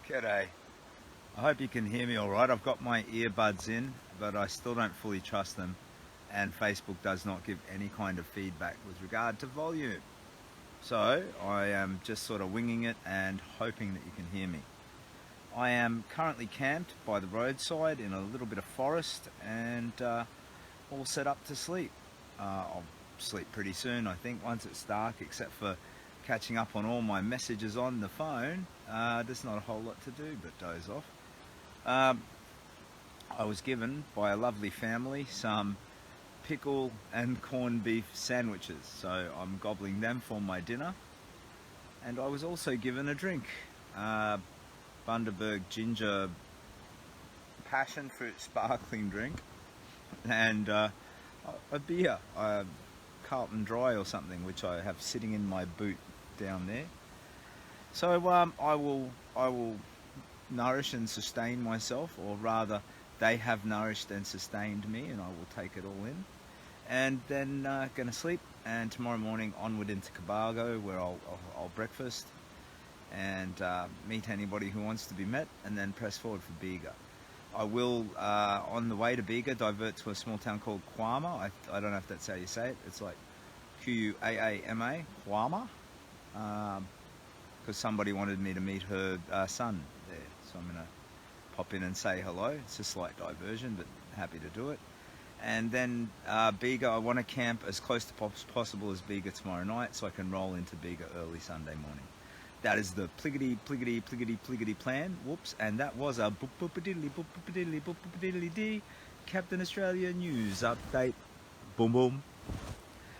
G'day. I hope you can hear me alright. I've got my earbuds in, but I still don't fully trust them, and Facebook does not give any kind of feedback with regard to volume. So I am just sort of winging it and hoping that you can hear me. I am currently camped by the roadside in a little bit of forest and all set up to sleep. I'll sleep pretty soon, I think, once it's dark, except for catching up on all my messages on the phone. There's not a whole lot to do but doze off. I was given by a lovely family some pickle and corned beef sandwiches, so I'm gobbling them for my dinner. And I was also given a drink, Bundaberg ginger passion fruit sparkling drink, and a beer, Carlton Dry or something, which I have sitting in my boot down there. So I will nourish and sustain myself, or rather they have nourished and sustained me, and I will take it all in, and then going to sleep, and tomorrow morning onward into Cobargo, where I'll breakfast and meet anybody who wants to be met, and then press forward for Bega. I will, on the way to Bega, divert to a small town called Quama. I don't know if that's how you say it. It's like Quaama, Quama, because somebody wanted me to meet her son there. So I'm going to pop in and say hello. It's a slight diversion, but happy to do it. And then Bega, I want to camp as close to possible as Bega tomorrow night, so I can roll into Bega early Sunday morning. That is the pliggity plan. Whoops, and that was a boop-boop-a-diddly Captain Australia news update. Boom boom.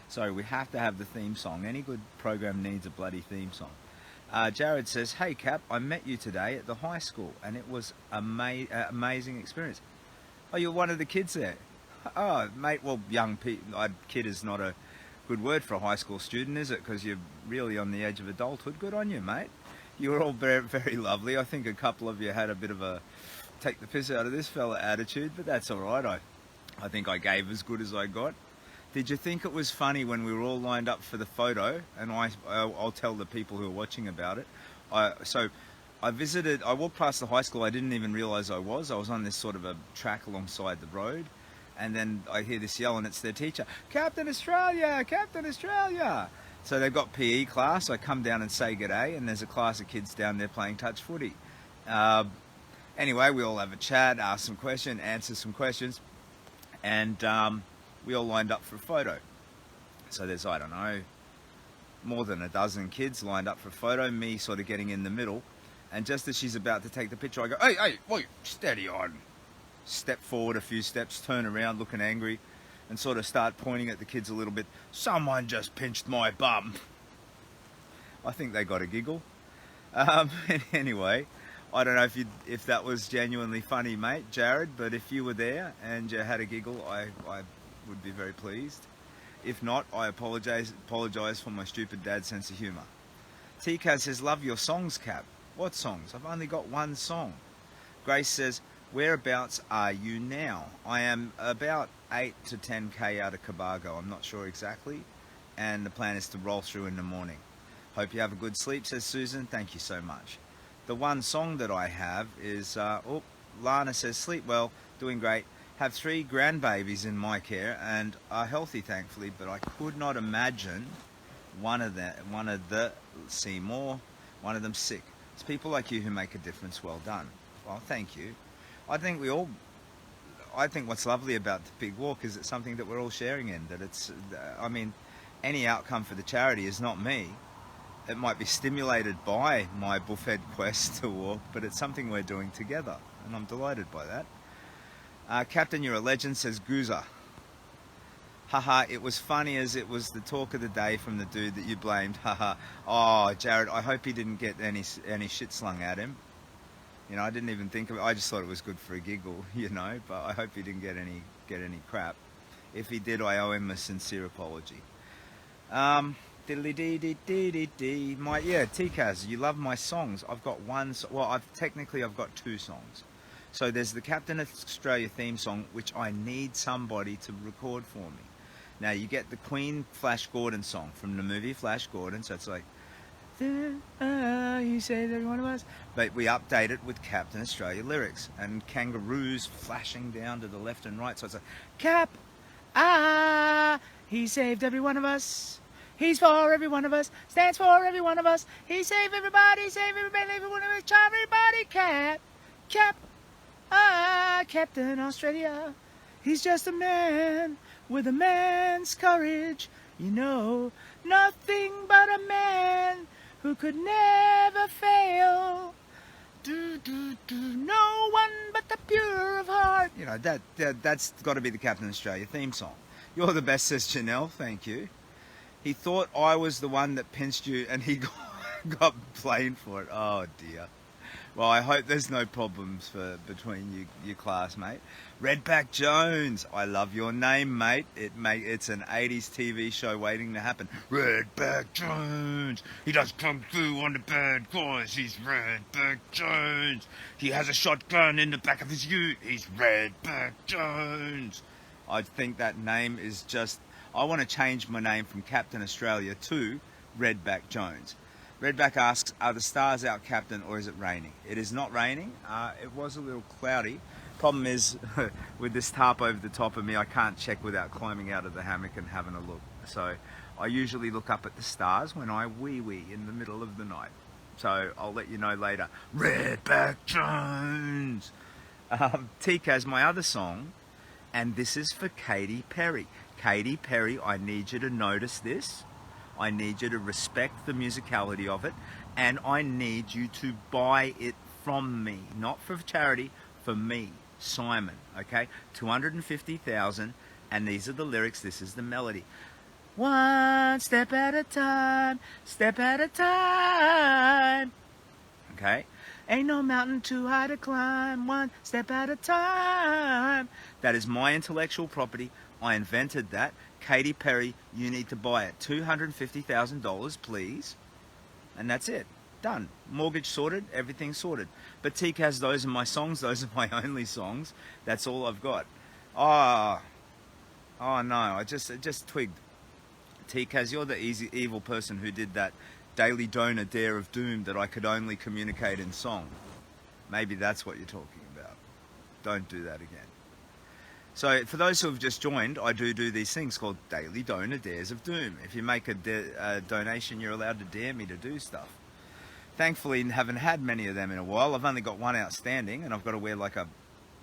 So we have to have the theme song. Any good program needs a bloody theme song. Jared says, "Hey Cap, I met you today at the high school, and it was amazing experience." Oh, you're one of the kids there. Oh, mate. Well, young people. Kid is not a good word for a high school student, is it? Because you're really on the edge of adulthood. Good on you, mate. You were all very, very lovely. I think a couple of you had a bit of a take the piss out of this fella attitude, but that's all right. I think I gave as good as I got. Did you think it was funny when we were all lined up for the photo? And I'll tell the people who are watching about it. I walked past the high school. I didn't even realise I was on this sort of a track alongside the road. And then I hear this yell, and it's their teacher, "Captain Australia, Captain Australia." So they've got PE class. I come down and say g'day, and there's a class of kids down there playing touch footy. Anyway, we all have a chat, ask some questions, answer some questions, and we all lined up for a photo. So there's, I don't know, more than a dozen kids lined up for a photo, me sort of getting in the middle. And just as she's about to take the picture, I go, hey, wait, steady on. Step forward a few steps, turn around looking angry, and sort of start pointing at the kids a little bit. "Someone just pinched my bum." I think they got a giggle. Anyway, I don't know if that was genuinely funny, mate, Jared, but if you were there and you had a giggle, I would be very pleased. If not, I apologise for my stupid dad's sense of humour. TK says, "Love your songs, Cap." What songs? I've only got one song. Grace says, "Whereabouts are you now?" I am about 8 to 10k out of Cobargo. I'm not sure exactly, and the plan is to roll through in the morning. Hope you have a good sleep, says Susan. Thank you so much. The one song that I have is, Lana says, "Sleep well, doing great. Have 3 grandbabies in my care and are healthy, thankfully, but I could not imagine one of them sick. It's people like you who make a difference. Well done." Well, thank you. I think what's lovely about the Big Walk is it's something that we're all sharing in, that it's, any outcome for the charity is not me. It might be stimulated by my buffhead quest to walk, but it's something we're doing together, and I'm delighted by that. Captain, you're a legend, says Gooza. Haha, it was funny as it was the talk of the day from the dude that you blamed. Haha. Oh, Jared, I hope he didn't get any shit slung at him. You know, I didn't even think of it. I just thought it was good for a giggle, but I hope he didn't get any crap. If he did, I owe him a sincere apology. Diddly-dee-dee-dee-dee-dee. T-Kaz, you love my songs. I've got one, I've got 2 songs. So there's the Captain Australia theme song, which I need somebody to record for me. Now you get the Queen Flash Gordon song from the movie Flash Gordon, so it's like, He saved every one of us. But we update it with Captain Australia lyrics and kangaroos flashing down to the left and right. So it's like, Cap, he saved every one of us. He's for every one of us, stands for every one of us. He saved everybody, every one of us, everybody. Cap, Captain Australia. He's just a man with a man's courage. You know, nothing but a man who could never fail. No one but the pure of heart. You know, that's got to be the Captain Australia theme song. You're the best, says Janelle. Thank you. He thought I was the one that pinched you and he got blamed for it. Oh dear. Well, I hope there's no problems between you classmate. Redback Jones, I love your name, mate. It's an 80s TV show waiting to happen. Redback Jones, he does come through on the bad guys. He's Redback Jones. He has a shotgun in the back of his ute. He's Redback Jones. I think that name is just... I want to change my name from Captain Australia to Redback Jones. Redback asks, are the stars out, Captain, or is it raining? It is not raining. It was a little cloudy. Problem is, with this tarp over the top of me, I can't check without climbing out of the hammock and having a look. So I usually look up at the stars when I wee-wee in the middle of the night. So I'll let you know later. Redback Jones! Tikaz, my other song, and this is for Katy Perry. Katy Perry, I need you to notice this. I need you to respect the musicality of it, and I need you to buy it from me, not for charity, for me, Simon, okay? 250,000, and these are the lyrics, this is the melody. One step at a time, okay? Ain't no mountain too high to climb, one step at a time. That is my intellectual property. I invented that. Katy Perry, you need to buy it. $250,000, please. And that's it. Done. Mortgage sorted, everything sorted. But Tikaz, those are my songs. Those are my only songs. That's all I've got. Oh no, I just twigged. Tikaz, you're the evil person who did that daily donor dare of doom that I could only communicate in song. Maybe that's what you're talking about. Don't do that again. So for those who have just joined, I do these things called Daily Donor Dares of Doom. If you make a donation, you're allowed to dare me to do stuff. Thankfully, haven't had many of them in a while. I've only got one outstanding, and I've got to wear like a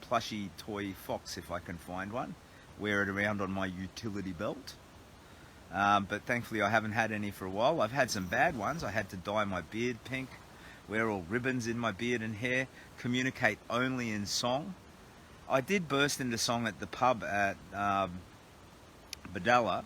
plushy toy fox if I can find one. Wear it around on my utility belt. But thankfully, I haven't had any for a while. I've had some bad ones. I had to dye my beard pink, wear all ribbons in my beard and hair, communicate only in song. I did burst into song at the pub at Badalla.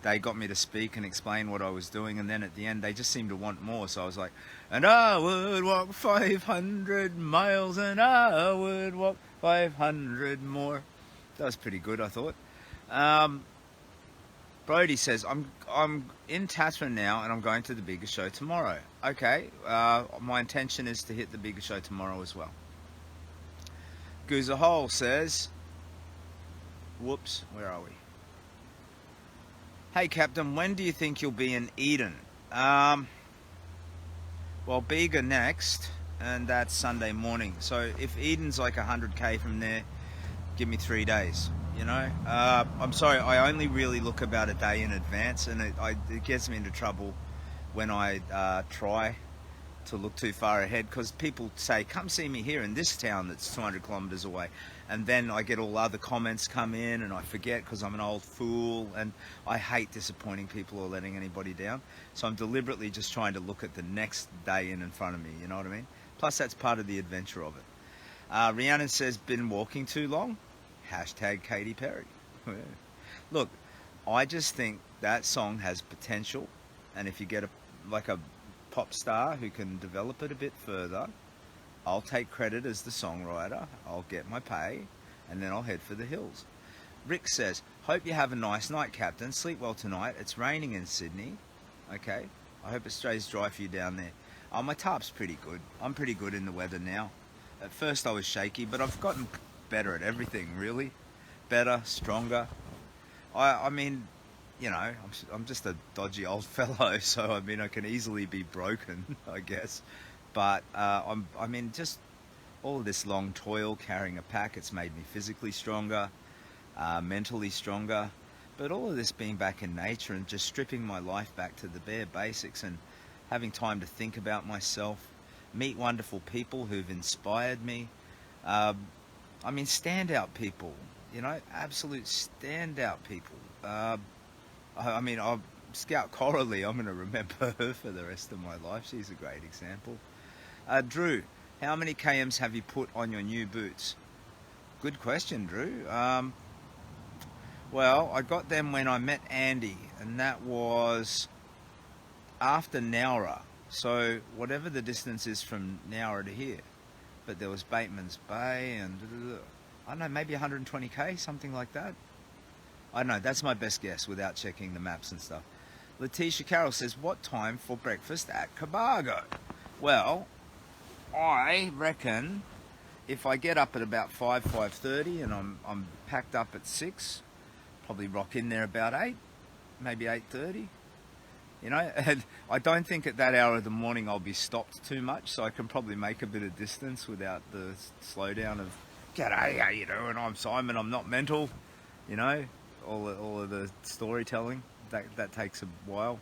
They got me to speak and explain what I was doing, and then at the end they just seemed to want more, so I was like, and I would walk 500 miles and I would walk 500 more. That was pretty good, I thought. Brody says, I'm in Tasman now and I'm going to the bigger show tomorrow. Okay, my intention is to hit the bigger show tomorrow as well. Goozahole says, whoops, where are we? Hey Captain, when do you think you'll be in Eden? Well, Bega next, and that's Sunday morning. So if Eden's like 100k from there, give me 3 days, you know? I'm sorry, I only really look about a day in advance, and it gets me into trouble when I try to look too far ahead, because people say, come see me here in this town that's 200 kilometers away, and then I get all other comments come in and I forget because I'm an old fool, and I hate disappointing people or letting anybody down, so I'm deliberately just trying to look at the next day in front of me, you know what I mean? Plus that's part of the adventure of it. Rhiannon says, been walking too long? Hashtag Katy Perry. Look, I just think that song has potential, and if you get a pop star who can develop it a bit further, I'll take credit as the songwriter, I'll get my pay, and then I'll head for the hills. Rick says, hope you have a nice night, Captain. Sleep well tonight. It's raining in Sydney. Okay, I hope it stays dry for you down there. Oh, my tarp's pretty good. I'm pretty good in the weather now. At first I was shaky, but I've gotten better at everything, really. Better, stronger. I mean, you know, I'm just a dodgy old fellow, so I mean, I can easily be broken, I guess. But I mean, just all of this long toil carrying a pack, it's made me physically stronger, mentally stronger. But all of this being back in nature and just stripping my life back to the bare basics and having time to think about myself, meet wonderful people who've inspired me. I mean, standout people, you know, absolute standout people. I mean, Scout Coralie, I'm going to remember her for the rest of my life. She's a great example. Drew, how many KMs have you put on your new boots? Good question, Drew. Well, I got them when I met Andy, and that was after Nowra. So whatever the distance is from Nowra to here. But there was Bateman's Bay and I don't know, maybe 120k, something like that. I don't know, that's my best guess without checking the maps and stuff. Letitia Carroll says, what time for breakfast at Cobargo? Well, I reckon if I get up at about 5:30 and I'm packed up at 6, probably rock in there about 8, maybe 8:30. You know, and I don't think at that hour of the morning I'll be stopped too much, so I can probably make a bit of distance without the slowdown of, g'day, how you doing? I'm Simon, I'm not mental. You know, all of the storytelling, that takes a while.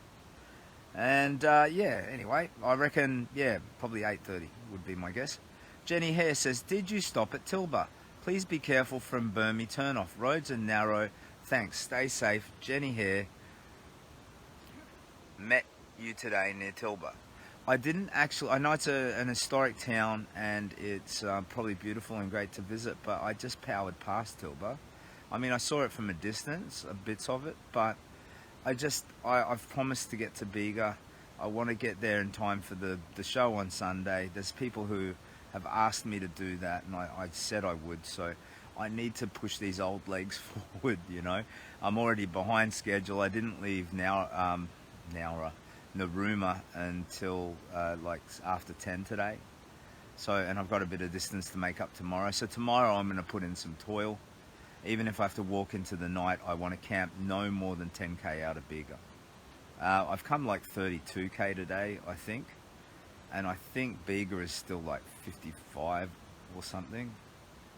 And yeah, anyway, I reckon, yeah, probably 8:30 would be my guess. Jenny Hare says, did you stop at Tilba? Please be careful from Burmy turnoff. Roads are narrow. Thanks. Stay safe. Jenny Hare. Met you today near Tilba. I didn't actually, I know it's an historic town and it's probably beautiful and great to visit, but I just powered past Tilba. I mean, I saw it from a distance, bits of it, but I've promised to get to Bega. I want to get there in time for the show on Sunday. There's people who have asked me to do that, and I said I would, so I need to push these old legs forward, you know. I'm already behind schedule. I didn't leave Narooma until like after 10 today. So, and I've got a bit of distance to make up tomorrow. So tomorrow I'm going to put in some toil. Even if I have to walk into the night, I want to camp no more than 10k out of Bega. I've come like 32k today, I think. And I think Bega is still like 55 or something.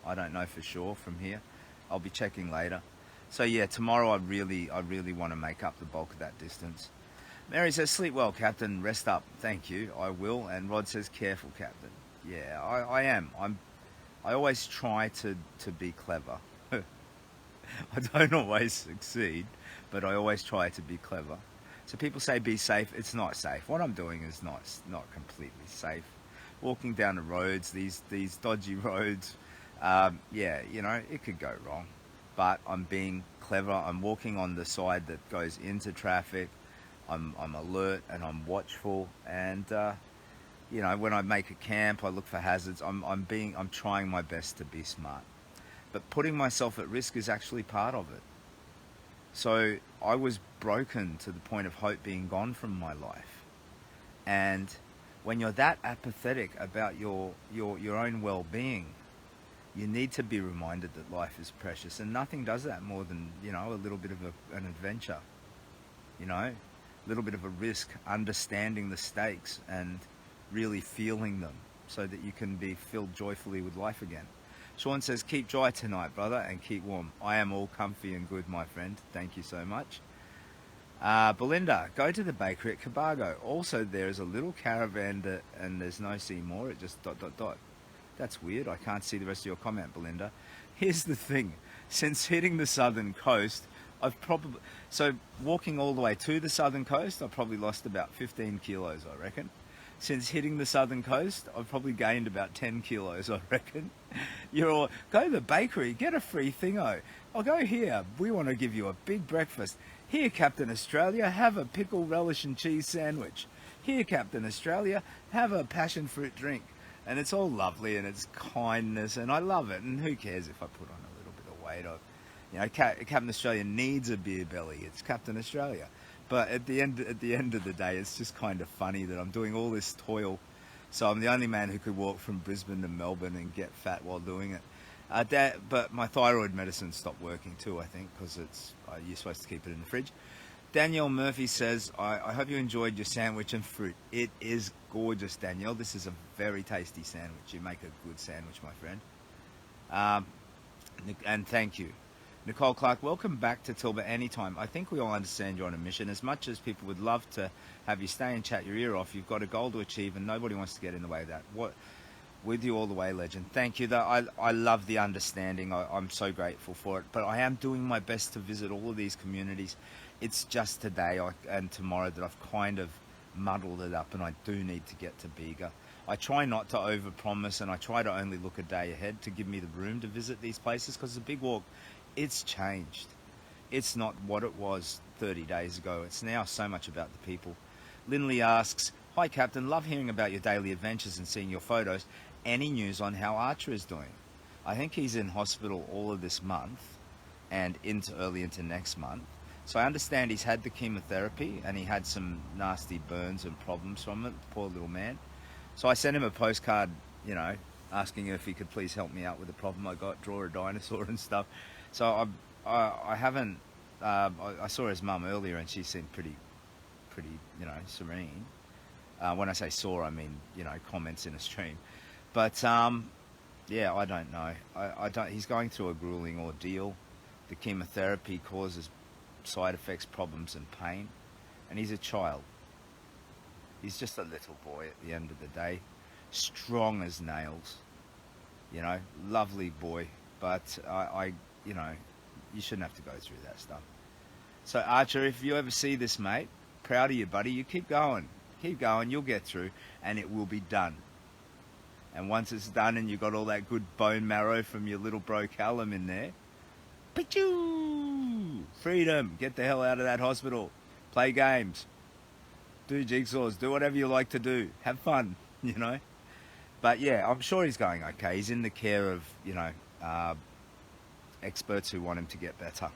I don't know for sure from here. I'll be checking later. So yeah, tomorrow I really want to make up the bulk of that distance. Mary says, sleep well, Captain. Rest up. Thank you. I will. And Rod says, careful, Captain. Yeah, I am. I always try to be clever. I don't always succeed, but I always try to be clever. So people say be safe. It's not safe. What I'm doing is not completely safe. Walking down the roads, these dodgy roads, yeah, you know, it could go wrong. But I'm being clever. I'm walking on the side that goes into traffic. I'm alert and I'm watchful. And you know, when I make a camp, I look for hazards. I'm trying my best to be smart. But putting myself at risk is actually part of it. So I was broken to the point of hope being gone from my life. And when you're that apathetic about your own well-being, you need to be reminded that life is precious. And nothing does that more than, you know, a little bit of an adventure. You know, a little bit of a risk, understanding the stakes and really feeling them so that you can be filled joyfully with life again. Sean says, keep dry tonight, brother, and keep warm. I am all comfy and good, my friend. Thank you so much. Belinda, go to the bakery at Cobargo. Also, there is a little caravan and there's no Seymour. It just ... That's weird. I can't see the rest of your comment, Belinda. Here's the thing. Since hitting the southern coast, I've probably... So, walking all the way to the southern coast, I've probably lost about 15 kilos, I reckon. Since hitting the southern coast, I've probably gained about 10 kilos, I reckon. You're all, go to the bakery, get a free thingo. I'll go here, we want to give you a big breakfast. Here, Captain Australia, have a pickle, relish and cheese sandwich. Here, Captain Australia, have a passion fruit drink. And it's all lovely and it's kindness and I love it. And who cares if I put on a little bit of weight? You know, Captain Australia needs a beer belly. It's Captain Australia. But at the end of the day, it's just kind of funny that I'm doing all this toil. So I'm the only man who could walk from Brisbane to Melbourne and get fat while doing it. But my thyroid medicine stopped working too, I think, because you're supposed to keep it in the fridge. Danielle Murphy says, I hope you enjoyed your sandwich and fruit. It is gorgeous, Danielle. This is a very tasty sandwich. You make a good sandwich, my friend. And thank you. Nicole Clark, welcome back to Tilba anytime. I think we all understand you're on a mission. As much as people would love to have you stay and chat your ear off, you've got a goal to achieve and nobody wants to get in the way of that. With you all the way, legend. Thank you. I love the understanding. I'm so grateful for it. But I am doing my best to visit all of these communities. It's just today and tomorrow that I've kind of muddled it up, and I do need to get to Bega. I try not to overpromise, and I try to only look a day ahead to give me the room to visit these places, because the big walk, it's changed. It's not what it was 30 days ago. It's now so much about the people. Lindley asks, hi Captain, love hearing about your daily adventures and seeing your photos. Any news on how Archer is doing? I think he's in hospital all of this month and early into next month. So I understand he's had the chemotherapy and he had some nasty burns and problems from it, poor little man. So I sent him a postcard, you know, asking him if he could please help me out with the problem I got, draw a dinosaur and stuff. So I haven't, I saw his mum earlier and she seemed pretty, you know, serene. When I say saw, I mean, you know, comments in a stream. But, yeah, I don't know. He's going through a grueling ordeal. The chemotherapy causes side effects, problems and pain. And he's a child. He's just a little boy at the end of the day. Strong as nails. You know, lovely boy. But you know, you shouldn't have to go through that stuff. So Archer, if you ever see this, mate, proud of you, buddy. You keep going. Keep going. You'll get through and it will be done. And once it's done and you've got all that good bone marrow from your little bro Callum in there, Pichu! Freedom. Get the hell out of that hospital. Play games. Do jigsaws. Do whatever you like to do. Have fun, you know. But yeah, I'm sure he's going okay. He's in the care of, you know, experts who want him to get better.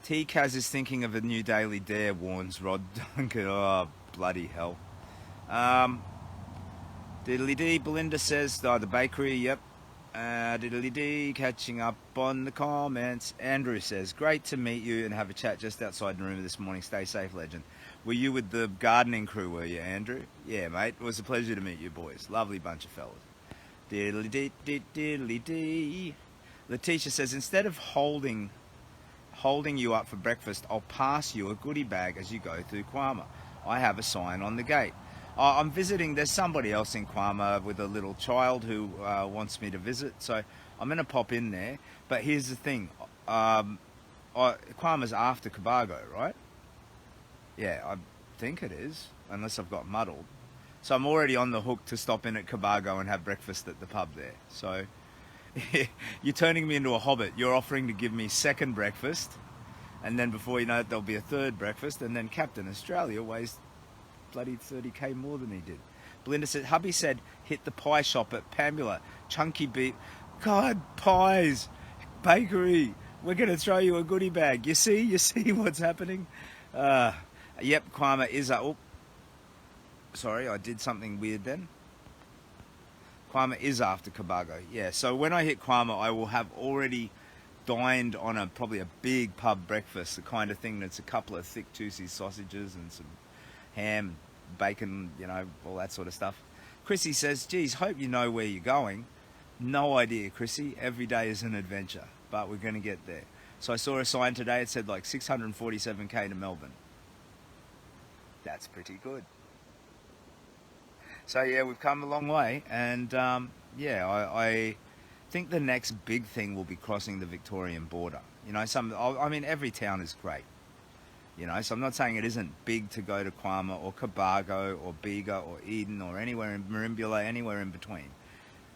T-Kaz is thinking of a new daily dare, warns Rod Duncan. Oh, bloody hell. Diddly-dee, Belinda says, the bakery, yep. Diddly-dee, catching up on the comments. Andrew says, great to meet you and have a chat just outside the room this morning. Stay safe, legend. Were you with the gardening crew, were you, Andrew? Yeah, mate. It was a pleasure to meet you boys. Lovely bunch of fellas. Diddly-dee, diddly-dee. Letitia says, instead of holding you up for breakfast, I'll pass you a goodie bag as you go through Kwama. I have a sign on the gate. I'm visiting, there's somebody else in Kwama with a little child who wants me to visit, so I'm going to pop in there. But here's the thing, Kwama's after Cobargo, right? Yeah, I think it is, unless I've got muddled. So I'm already on the hook to stop in at Cobargo and have breakfast at the pub there. So you're turning me into a hobbit. You're offering to give me second breakfast, and then before you know it, there'll be a third breakfast, and then Captain Australia weighs bloody 30k more than he did. Belinda said, hubby said, hit the pie shop at Pambula. Chunky beat. God, pies. Bakery. We're going to throw you a goodie bag. You see what's happening? Yep, Kwama is up. Oh, sorry, I did something weird then. Kwama is after Cobargo. Yeah, so when I hit Kwama, I will have already dined on probably a big pub breakfast, the kind of thing that's a couple of thick, juicy sausages and some ham, bacon, you know, all that sort of stuff. Chrissy says, geez, hope you know where you're going. No idea, Chrissy. Every day is an adventure, but we're going to get there. So I saw a sign today, it said like 647k to Melbourne. That's pretty good. So yeah, we've come a long way, and yeah, I think the next big thing will be crossing the Victorian border. You know, I mean, every town is great. You know, so I'm not saying it isn't big to go to Kwama or Cobargo or Bega or Eden or anywhere in Merimbula, anywhere in between.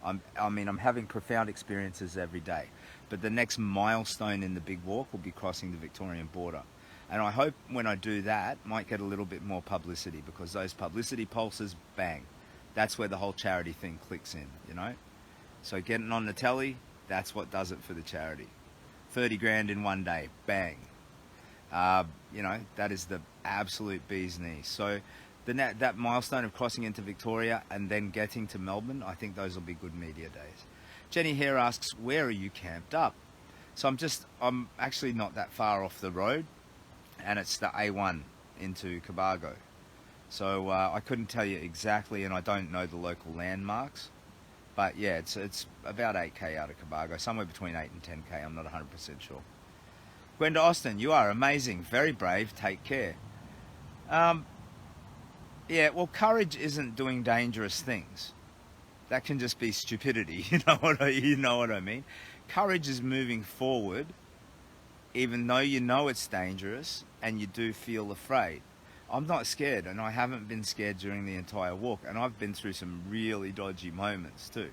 I mean, I'm having profound experiences every day. But the next milestone in the big walk will be crossing the Victorian border. And I hope when I do that, might get a little bit more publicity, because those publicity pulses, bang. That's where the whole charity thing clicks in, you know? So getting on the telly, that's what does it for the charity. 30 grand in one day, bang. You know, that is the absolute bee's knees. So that milestone of crossing into Victoria and then getting to Melbourne, I think those will be good media days. Jenny here asks, where are you camped up? So I'm actually not that far off the road. and it's the A1 into Cobargo. So I couldn't tell you exactly, and I don't know the local landmarks, but yeah, it's about 8k out of Cobargo, somewhere between 8 and 10k. I'm not 100% sure. Gwenda Austin, you are amazing, very brave. Take care. Yeah, well, courage isn't doing dangerous things. That can just be stupidity. You know what I mean? Courage is moving forward, even though you know it's dangerous and you do feel afraid. I'm not scared, and I haven't been scared during the entire walk, and I've been through some really dodgy moments too.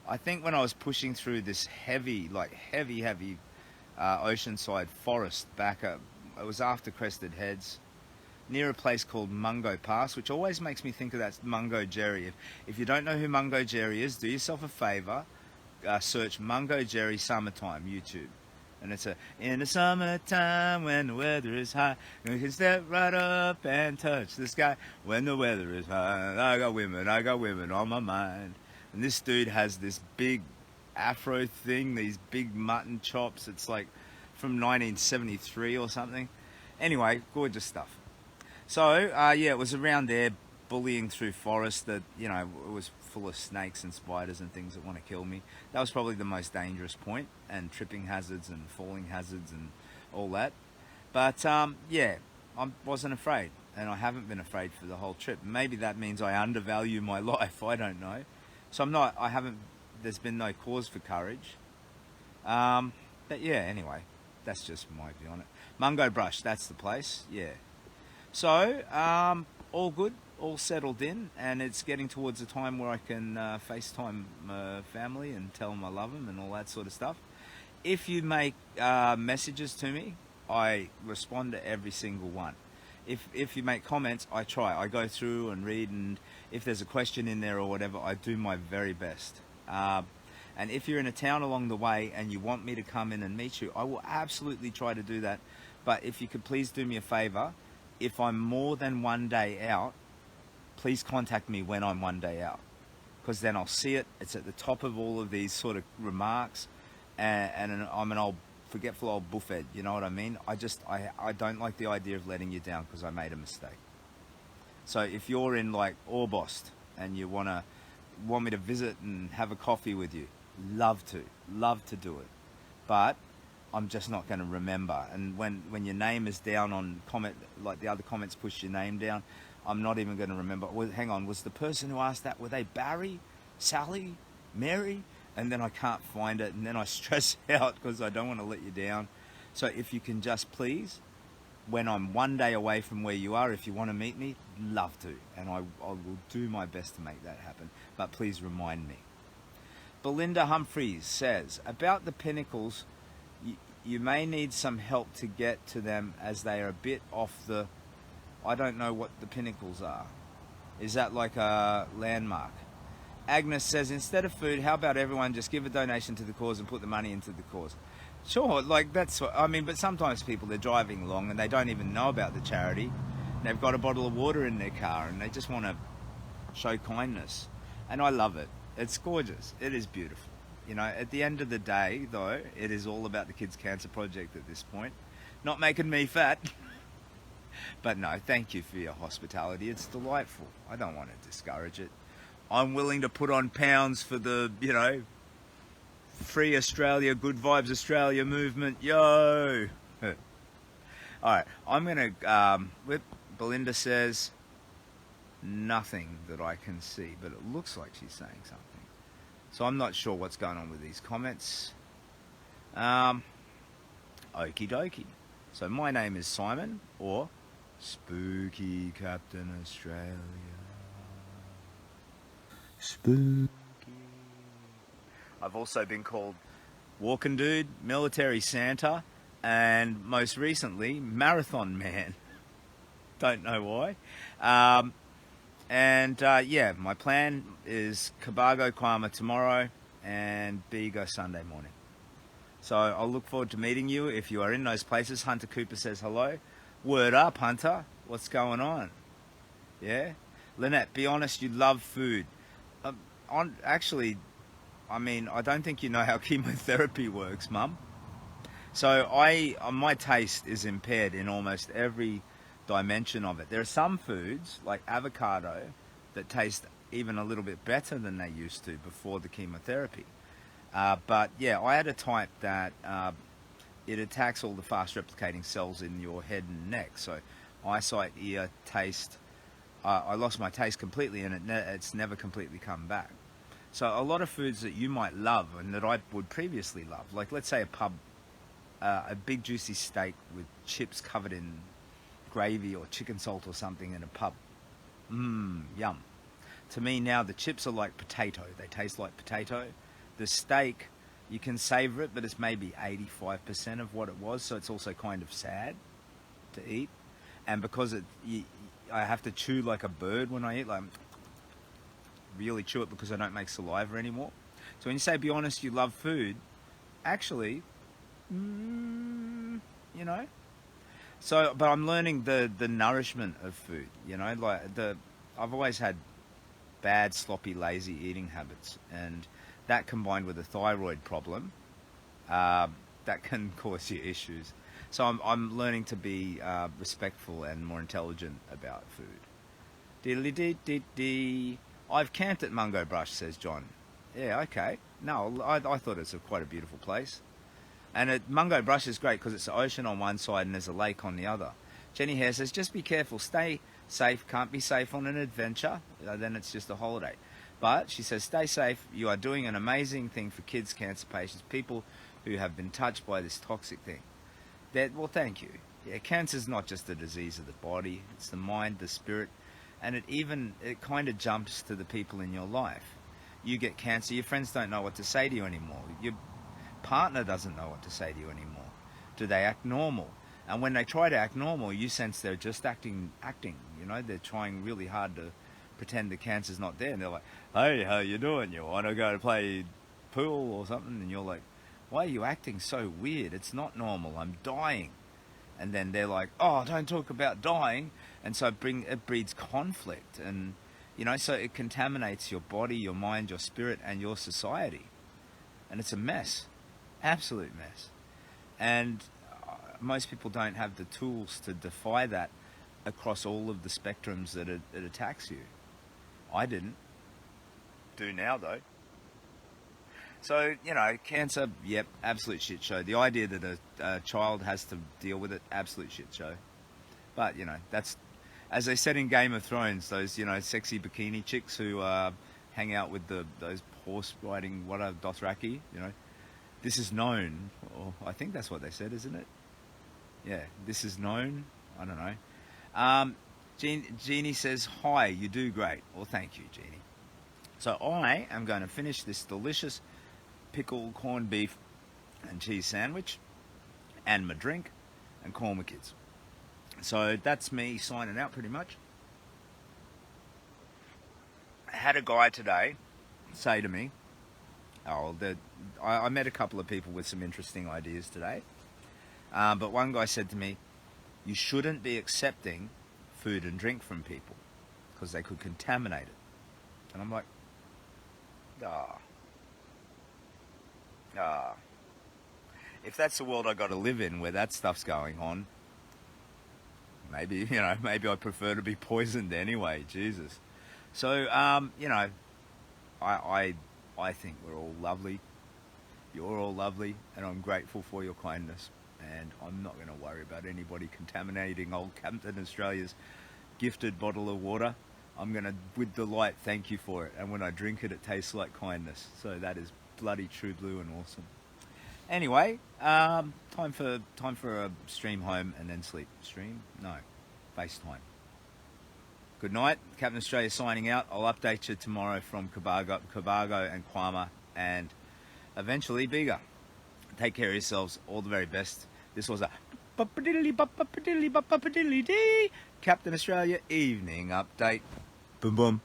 I think when I was pushing through this heavy oceanside forest back up, it was after Crested Heads, near a place called Mungo Pass, which always makes me think of that Mungo Jerry. If you don't know who Mungo Jerry is, do yourself a favor, search Mungo Jerry Summertime, YouTube. And it's in the summertime when the weather is high, you can step right up and touch the sky. When the weather is high, I got women on my mind. And this dude has this big afro thing, these big mutton chops. It's like from 1973 or something. Anyway, gorgeous stuff. So, yeah, it was around there, bullying through forest that, you know, it was full of snakes and spiders and things that want to kill me. That was probably the most dangerous point, and tripping hazards and falling hazards and all that. But, yeah, I wasn't afraid, and I haven't been afraid for the whole trip. Maybe that means I undervalue my life, I don't know. So there's been no cause for courage. But yeah, anyway, that's just my view on it. Mungo Brush, that's the place, yeah. So, all good, all settled in, and it's getting towards a time where I can FaceTime my family and tell them I love them and all that sort of stuff. If you make messages to me, I respond to every single one. If you make comments, I try. I go through and read, and if there's a question in there or whatever, I do my very best. And if you're in a town along the way and you want me to come in and meet you, I will absolutely try to do that. But if you could please do me a favor, if I'm more than one day out, please contact me when I'm one day out, because then I'll see it. It's at the top of all of these sort of remarks, and I'm an old forgetful old buffhead, you know what I mean? I don't like the idea of letting you down because I made a mistake. So if you're in like Orbost and you want me to visit and have a coffee with you, love to do it, but I'm just not going to remember. And when your name is down on comment, like the other comments push your name down, I'm not even going to remember. Well, hang on, was the person who asked that, were they Barry, Sally, Mary? And then I can't find it, and then I stress out because I don't want to let you down. So if you can just please, when I'm one day away from where you are, if you want to meet me, love to. And I will do my best to make that happen. But please remind me. Belinda Humphreys says, about the pinnacles, you may need some help to get to them as they are a bit off the... I don't know what the pinnacles are. Is that like a landmark? Agnes says, instead of food, how about everyone just give a donation to the cause and put the money into the cause? Sure, like that's what I mean, but sometimes people, they're driving along and they don't even know about the charity. They've got a bottle of water in their car and they just want to show kindness. And I love it. It's gorgeous. It is beautiful. You know, at the end of the day, though, it is all about the Kids Cancer Project at this point. Not making me fat. But no, thank you for your hospitality. It's delightful. I don't want to discourage it. I'm willing to put on pounds for the, you know, Free Australia, Good Vibes Australia movement. Yo! Alright, I'm going to, Belinda says, nothing that I can see, but it looks like she's saying something. So I'm not sure what's going on with these comments. Okie dokie. So my name is Simon, or Spooky Captain Australia. Spooky. I've also been called Walking Dude, Military Santa, and most recently, Marathon Man. Don't know why. Yeah, my plan is Cobargo Kwama tomorrow and Bego Sunday morning. So I'll look forward to meeting you if you are in those places. Hunter Cooper says hello. Word up, Hunter. What's going on? Yeah? Lynette, be honest, you love food. Actually, I mean, I don't think you know how chemotherapy works, Mum. So my taste is impaired in almost every dimension of it. There are some foods like avocado that taste even a little bit better than they used to before the chemotherapy. But yeah, I had a type that it attacks all the fast replicating cells in your head and neck. So eyesight, ear, taste. I lost my taste completely, and it's never completely come back. So a lot of foods that you might love and that I would previously love, like let's say a big juicy steak with chips covered in gravy or chicken salt or something in a pub. Yum. To me now the chips are like potato. They taste like potato. The steak, you can savor it, but it's maybe 85% of what it was, so it's also kind of sad to eat. And because I have to chew like a bird when I eat, like really chew it because I don't make saliva anymore. So when you say be honest, you love food, actually, you know. So, but I'm learning the nourishment of food. You know, like I've always had bad, sloppy, lazy eating habits, and that combined with a thyroid problem, that can cause you issues. So I'm learning to be respectful and more intelligent about food. Diddly dee dee dee. I've camped at Mungo Brush, says John. Yeah, okay. No, I thought it's quite a beautiful place. And Mungo Brush is great because it's the ocean on one side and there's a lake on the other. Jenny Hare says, just be careful, stay safe, can't be safe on an adventure, then it's just a holiday. But she says, stay safe, you are doing an amazing thing for kids, cancer patients, people who have been touched by this toxic thing. Well, thank you. Yeah, cancer's not just a disease of the body, it's the mind, the spirit, and it kind of jumps to the people in your life. You get cancer, your friends don't know what to say to you anymore. Your partner doesn't know what to say to you anymore. Do they act normal? And when they try to act normal, you sense they're just acting, you know, they're trying really hard to pretend the cancer's not there. And they're like, hey, how you doing? You want to go to play pool or something? And you're like, why are you acting so weird? It's not normal, I'm dying. And then they're like, oh, don't talk about dying. And so it breeds conflict. And, you know, so it contaminates your body, your mind, your spirit, and your society. And it's a mess. Absolute mess. And most people don't have the tools to defy that across all of the spectrums that it attacks you. I didn't. Do now, though. So, you know, cancer, yep, absolute shit show. The idea that a child has to deal with it, absolute shit show. But, you know, that's, as they said in Game of Thrones, those, you know, sexy bikini chicks who hang out with those horse riding, Dothraki, you know. This is known, or I think that's what they said, isn't it? Yeah, this is known. I don't know. Jeannie says, hi, you do great. Well, thank you, Jeannie. So I am going to finish this delicious pickle, corned beef and cheese sandwich and my drink and call my kids. So that's me signing out pretty much. I had a guy today say to me, I met a couple of people with some interesting ideas today. But one guy said to me, you shouldn't be accepting food and drink from people because they could contaminate it. And I'm like, if that's the world I got to live in where that stuff's going on, maybe, you know, maybe I prefer to be poisoned anyway. Jesus. So, you know, I think we're all lovely. You're all lovely, and I'm grateful for your kindness. And I'm not going to worry about anybody contaminating old Captain Australia's gifted bottle of water. I'm going to, with delight, thank you for it. And when I drink it, it tastes like kindness. So that is bloody true blue and awesome. Anyway, time for a stream home and then sleep. Stream? No. FaceTime. Good night. Captain Australia signing out. I'll update you tomorrow from Cobargo and Kwama and eventually Bega. Take care of yourselves. All the very best. This was a Captain Australia evening update. Boom boom.